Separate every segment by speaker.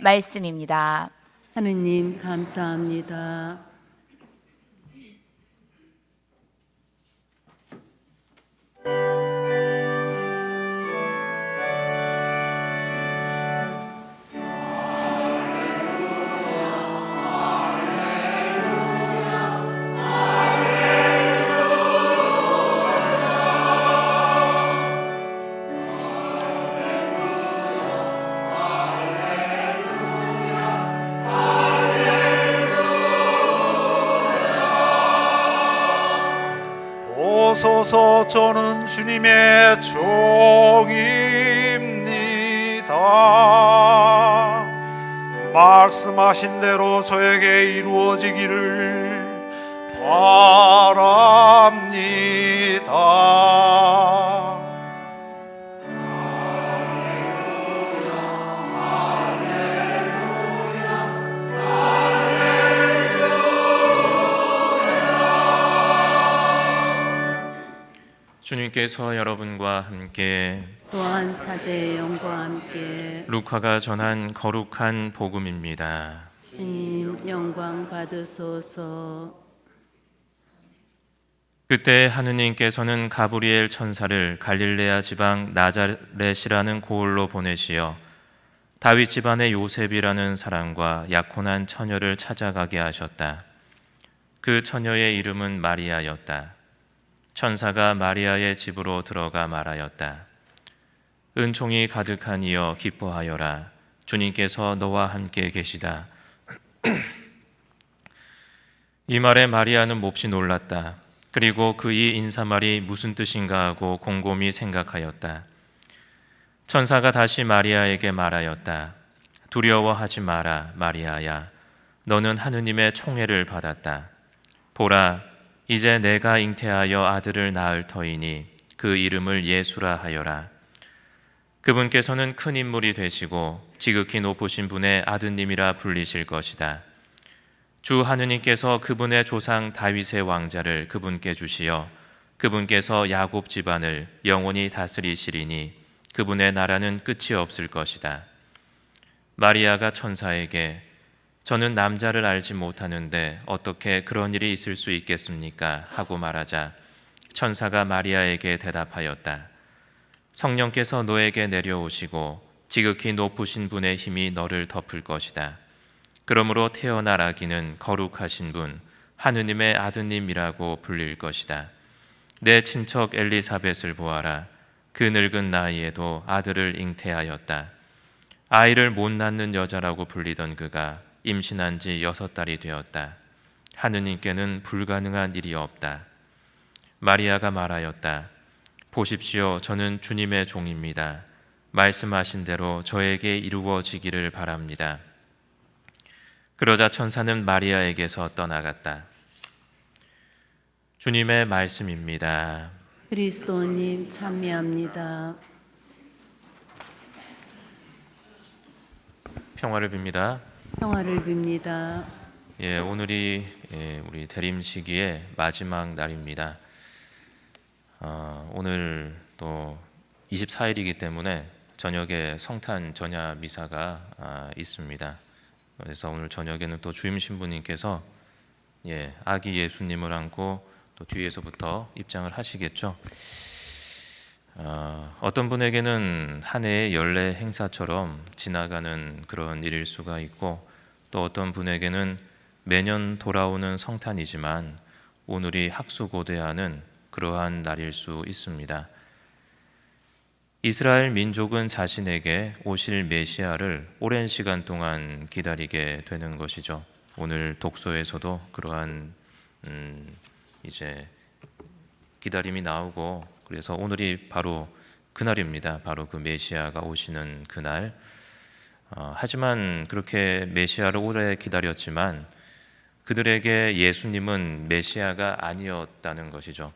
Speaker 1: 말씀입니다.
Speaker 2: 하느님 감사합니다.
Speaker 3: 보소서, 저는 주님의 종입니다. 말씀하신 대로 저에게 이루어지기를 바랍니다.
Speaker 4: 주님께서 여러분과 함께
Speaker 2: 또한 사제의 영과 함께
Speaker 4: 루카가 전한 거룩한 복음입니다.
Speaker 2: 주님 영광 받으소서.
Speaker 4: 그때 하느님께서는 가브리엘 천사를 갈릴레아 지방 나자렛이라는 고을로 보내시어 다윗 집안의 요셉이라는 사람과 약혼한 처녀를 찾아가게 하셨다. 그 처녀의 이름은 마리아였다. 천사가 마리아의 집으로 들어가 말하였다. 은총이 가득한 이여 기뻐하여라. 주님께서 너와 함께 계시다. 이 말에 마리아는 몹시 놀랐다. 그리고 그 이 인사말이 무슨 뜻인가 하고 곰곰이 생각하였다. 천사가 다시 마리아에게 말하였다. 두려워하지 마라, 마리아야. 너는 하느님의 총애를 받았다. 보라, 이제 내가 잉태하여 아들을 낳을 터이니 그 이름을 예수라 하여라. 그분께서는 큰 인물이 되시고 지극히 높으신 분의 아드님이라 불리실 것이다. 주 하느님께서 그분의 조상 다윗의 왕자를 그분께 주시어 그분께서 야곱 집안을 영원히 다스리시리니 그분의 나라는 끝이 없을 것이다. 마리아가 천사에게 저는 남자를 알지 못하는데 어떻게 그런 일이 있을 수 있겠습니까? 하고 말하자 천사가 마리아에게 대답하였다. 성령께서 너에게 내려오시고 지극히 높으신 분의 힘이 너를 덮을 것이다. 그러므로 태어날 아기는 거룩하신 분, 하느님의 아드님이라고 불릴 것이다. 내 친척 엘리사벳을 보아라. 그 늙은 나이에도 아들을 잉태하였다. 아이를 못 낳는 여자라고 불리던 그가 임신한 지 6달이 되었다. 하느님께는 불가능한 일이 없다. 마리아가 말하였다. 보십시오, 저는 주님의 종입니다. 말씀하신 대로 저에게 이루어지기를 바랍니다. 그러자 천사는 마리아에게서 떠나갔다. 주님의 말씀입니다.
Speaker 2: 그리스도님 참여합니다.
Speaker 4: 평화를 빕니다.
Speaker 2: 평화를 빕니다.
Speaker 4: 오늘이 우리 대림 시기의 마지막 날입니다. 오늘 또 24일이기 때문에 저녁에 성탄 전야 미사가 있습니다. 그래서 오늘 저녁에는 또 주임 신부님께서 아기 예수님을 안고 또 뒤에서부터 입장을 하시겠죠. 어떤 분에게는 한 해의 연례 행사처럼 지나가는 그런 일일 수가 있고 또 어떤 분에게는 매년 돌아오는 성탄이지만 오늘이 학수고대하는 그러한 날일 수 있습니다. 이스라엘 민족은 자신에게 오실 메시아를 오랜 시간 동안 기다리게 되는 것이죠. 오늘 독서에서도 그러한 이제 기다림이 나오고 그래서 오늘이 바로 그날입니다. 바로 그 메시아가 오시는 그날. 하지만 그렇게 메시아를 오래 기다렸지만 그들에게 예수님은 메시아가 아니었다는 것이죠.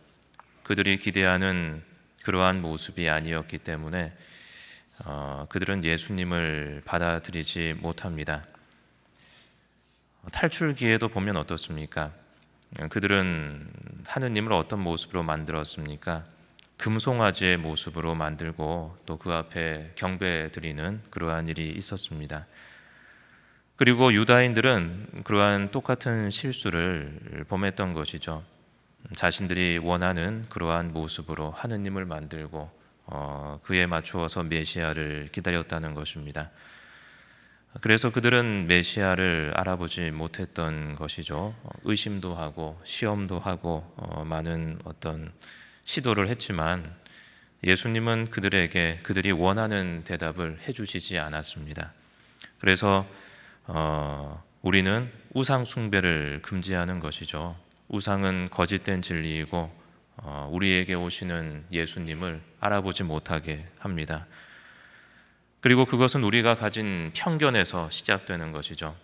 Speaker 4: 그들이 기대하는 그러한 모습이 아니었기 때문에 그들은 예수님을 받아들이지 못합니다. 탈출기에도 보면 어떻습니까? 그들은 하느님을 어떤 모습으로 만들었습니까? 금송아지의 모습으로 만들고 또 그 앞에 경배 드리는 그러한 일이 있었습니다. 그리고 유다인들은 그러한 똑같은 실수를 범했던 것이죠. 자신들이 원하는 그러한 모습으로 하느님을 만들고 그에 맞추어서 메시아를 기다렸다는 것입니다. 그래서 그들은 메시아를 알아보지 못했던 것이죠. 의심도 하고 시험도 하고 많은 어떤 시도를 했지만 예수님은 그들에게 그들이 원하는 대답을 해주시지 않았습니다. 그래서 우리는 우상 숭배를 금지하는 것이죠. 우상은 거짓된 진리이고 우리에게 오시는 예수님을 알아보지 못하게 합니다. 그리고 그것은 우리가 가진 편견에서 시작되는 것이죠.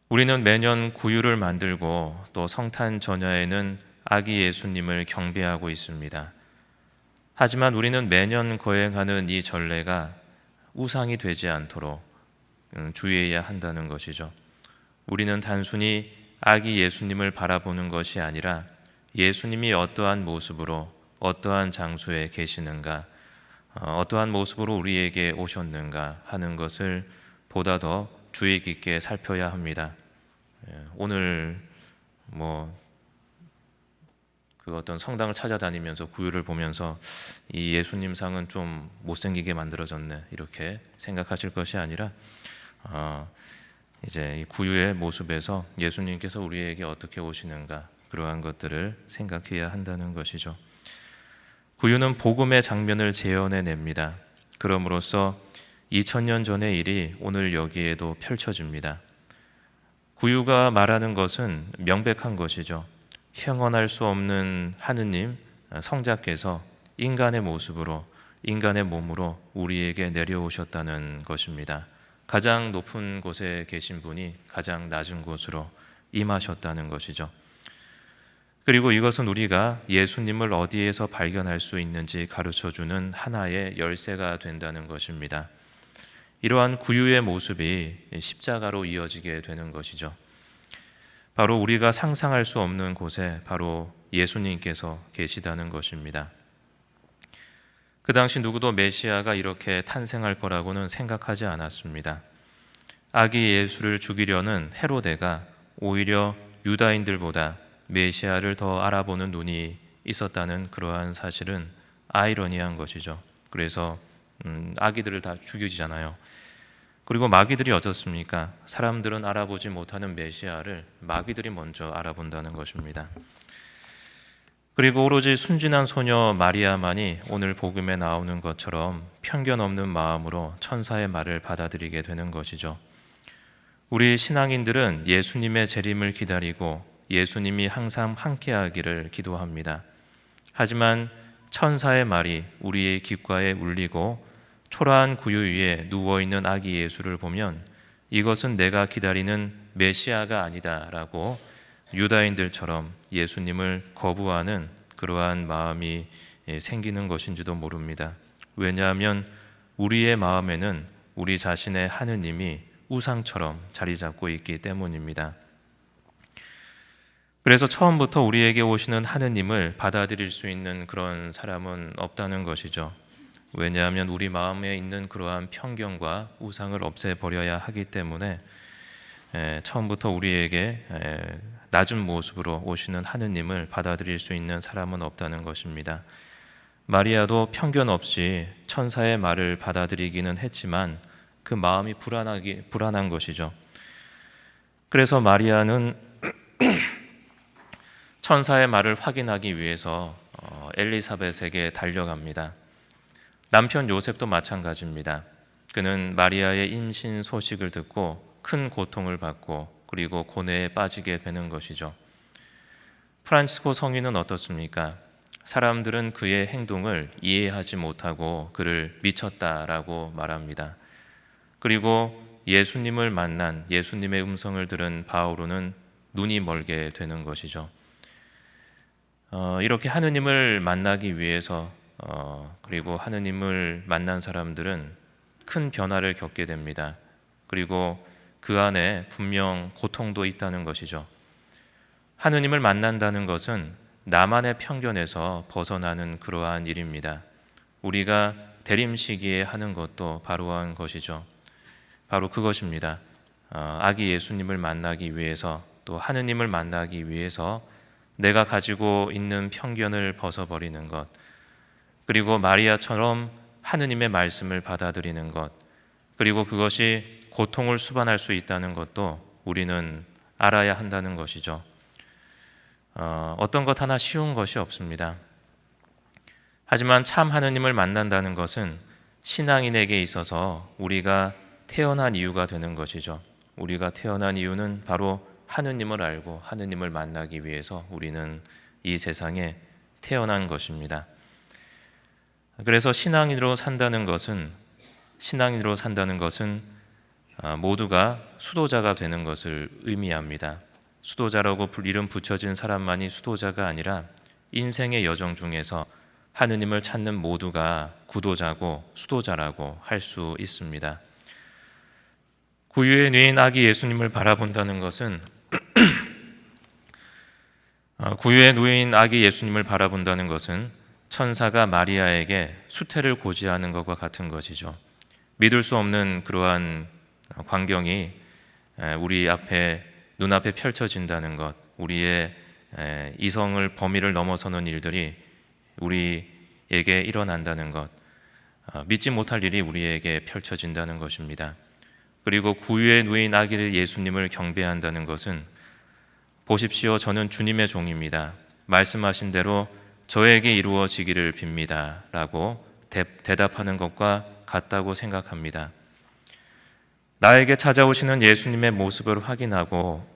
Speaker 4: 우리는 매년 구유를 만들고 또 성탄 전야에는 아기 예수님을 경배하고 있습니다. 하지만 우리는 매년 거행하는 이 전례가 우상이 되지 않도록 주의해야 한다는 것이죠. 우리는 단순히 아기 예수님을 바라보는 것이 아니라 예수님이 어떠한 모습으로 어떠한 장소에 계시는가, 어떠한 모습으로 우리에게 오셨는가 하는 것을 보다 더 주의 깊게 살펴야 합니다. 오늘 그 어떤 성당을 찾아다니면서 구유를 보면서 이 예수님 상은 좀 못생기게 만들어졌네 이렇게 생각하실 것이 아니라 이제 이 구유의 모습에서 예수님께서 우리에게 어떻게 오시는가 그러한 것들을 생각해야 한다는 것이죠. 구유는 복음의 장면을 재현해냅니다. 그럼으로써 2000년 전의 일이 오늘 여기에도 펼쳐집니다. 구유가 말하는 것은 명백한 것이죠. 형언할 수 없는 하느님 성자께서 인간의 모습으로 인간의 몸으로 우리에게 내려오셨다는 것입니다. 가장 높은 곳에 계신 분이 가장 낮은 곳으로 임하셨다는 것이죠. 그리고 이것은 우리가 예수님을 어디에서 발견할 수 있는지 가르쳐주는 하나의 열쇠가 된다는 것입니다. 이러한 구유의 모습이 십자가로 이어지게 되는 것이죠. 바로 우리가 상상할 수 없는 곳에 바로 예수님께서 계시다는 것입니다. 그 당시 누구도 메시아가 이렇게 탄생할 거라고는 생각하지 않았습니다. 아기 예수를 죽이려는 헤로데가 오히려 유다인들보다 메시아를 더 알아보는 눈이 있었다는 그러한 사실은 아이러니한 것이죠. 그래서 아기들을 다 죽이잖아요. 그리고 마귀들이 어떻습니까? 사람들은 알아보지 못하는 메시아를 마귀들이 먼저 알아본다는 것입니다. 그리고 오로지 순진한 소녀 마리아만이 오늘 복음에 나오는 것처럼 편견 없는 마음으로 천사의 말을 받아들이게 되는 것이죠. 우리 신앙인들은 예수님의 재림을 기다리고 예수님이 항상 함께하기를 기도합니다. 하지만 천사의 말이 우리의 귓가에 울리고 초라한 구유 위에 누워있는 아기 예수를 보면 이것은 내가 기다리는 메시아가 아니다라고 유다인들처럼 예수님을 거부하는 그러한 마음이 생기는 것인지도 모릅니다. 왜냐하면 우리의 마음에는 우리 자신의 하느님이 우상처럼 자리 잡고 있기 때문입니다. 그래서 처음부터 우리에게 오시는 하느님을 받아들일 수 있는 그런 사람은 없다는 것이죠. 왜냐하면 우리 마음에 있는 그러한 편견과 우상을 없애버려야 하기 때문에 처음부터 우리에게 낮은 모습으로 오시는 하느님을 받아들일 수 있는 사람은 없다는 것입니다. 마리아도 편견 없이 천사의 말을 받아들이기는 했지만 그 마음이 불안한 것이죠. 그래서 마리아는 천사의 말을 확인하기 위해서 엘리사벳에게 달려갑니다. 남편 요셉도 마찬가지입니다. 그는 마리아의 임신 소식을 듣고 큰 고통을 받고 그리고 고뇌에 빠지게 되는 것이죠. 프란치스코 성인은 어떻습니까? 사람들은 그의 행동을 이해하지 못하고 그를 미쳤다라고 말합니다. 그리고 예수님을 만난 예수님의 음성을 들은 바오로는 눈이 멀게 되는 것이죠. 이렇게 하느님을 만나기 위해서 그리고 하느님을 만난 사람들은 큰 변화를 겪게 됩니다. 그리고 그 안에 분명 고통도 있다는 것이죠. 하느님을 만난다는 것은 나만의 편견에서 벗어나는 그러한 일입니다. 우리가 대림 시기에 하는 것도 바로 한 것이죠. 바로 그것입니다. 아기 예수님을 만나기 위해서, 또 하느님을 만나기 위해서 내가 가지고 있는 편견을 벗어버리는 것, 그리고 마리아처럼 하느님의 말씀을 받아들이는 것, 그리고 그것이 고통을 수반할 수 있다는 것도 우리는 알아야 한다는 것이죠. 어떤 것 하나 쉬운 것이 없습니다. 하지만 참 하느님을 만난다는 것은 신앙인에게 있어서 우리가 태어난 이유가 되는 것이죠. 우리가 태어난 이유는 바로 하느님을 알고 하느님을 만나기 위해서 우리는 이 세상에 태어난 것입니다. 그래서 신앙인으로 산다는 것은 모두가 수도자가 되는 것을 의미합니다. 수도자라고 이름 붙여진 사람만이 수도자가 아니라 인생의 여정 중에서 하느님을 찾는 모두가 구도자고 수도자라고 할 수 있습니다. 구유에 누인 아기 예수님을 바라본다는 것은 천사가 마리아에게 수태를 고지하는 것과 같은 것이죠. 믿을 수 없는 그러한 광경이 우리 눈앞에 펼쳐진다는 것, 우리의 이성을 범위를 넘어서는 일들이 우리에게 일어난다는 것, 믿지 못할 일이 우리에게 펼쳐진다는 것입니다. 그리고 구유에 누인 아기 예수님을 경배한다는 것은 보십시오, 저는 주님의 종입니다. 말씀하신 대로 저에게 이루어지기를 빕니다. 라고 대답하는 것과 같다고 생각합니다. 나에게 찾아오시는 예수님의 모습을 확인하고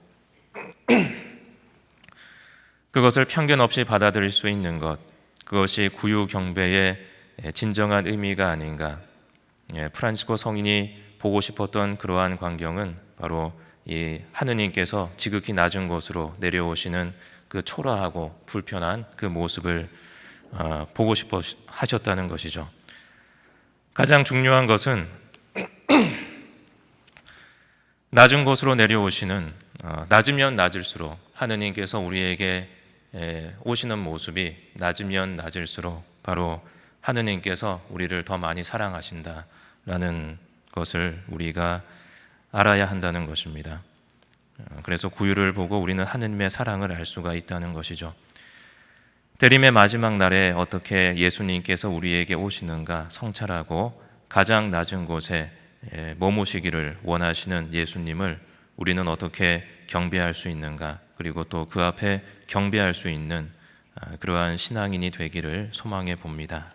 Speaker 4: 그것을 편견 없이 받아들일 수 있는 것, 그것이 구유 경배의 진정한 의미가 아닌가. 프란치스코 성인이 보고 싶었던 그러한 광경은 바로 이 하느님께서 지극히 낮은 곳으로 내려오시는 그 초라하고 불편한 그 모습을 보고 싶어 하셨다는 것이죠. 가장 중요한 것은 낮은 곳으로 내려오시는, 낮으면 낮을수록 하느님께서 우리에게 오시는 모습이 낮으면 낮을수록 바로 하느님께서 우리를 더 많이 사랑하신다라는 것을 우리가 알아야 한다는 것입니다. 그래서 구유를 보고 우리는 하느님의 사랑을 알 수가 있다는 것이죠. 대림의 마지막 날에 어떻게 예수님께서 우리에게 오시는가 성찰하고 가장 낮은 곳에 머무시기를 원하시는 예수님을 우리는 어떻게 경배할 수 있는가, 그리고 또 그 앞에 경배할 수 있는 그러한 신앙인이 되기를 소망해 봅니다.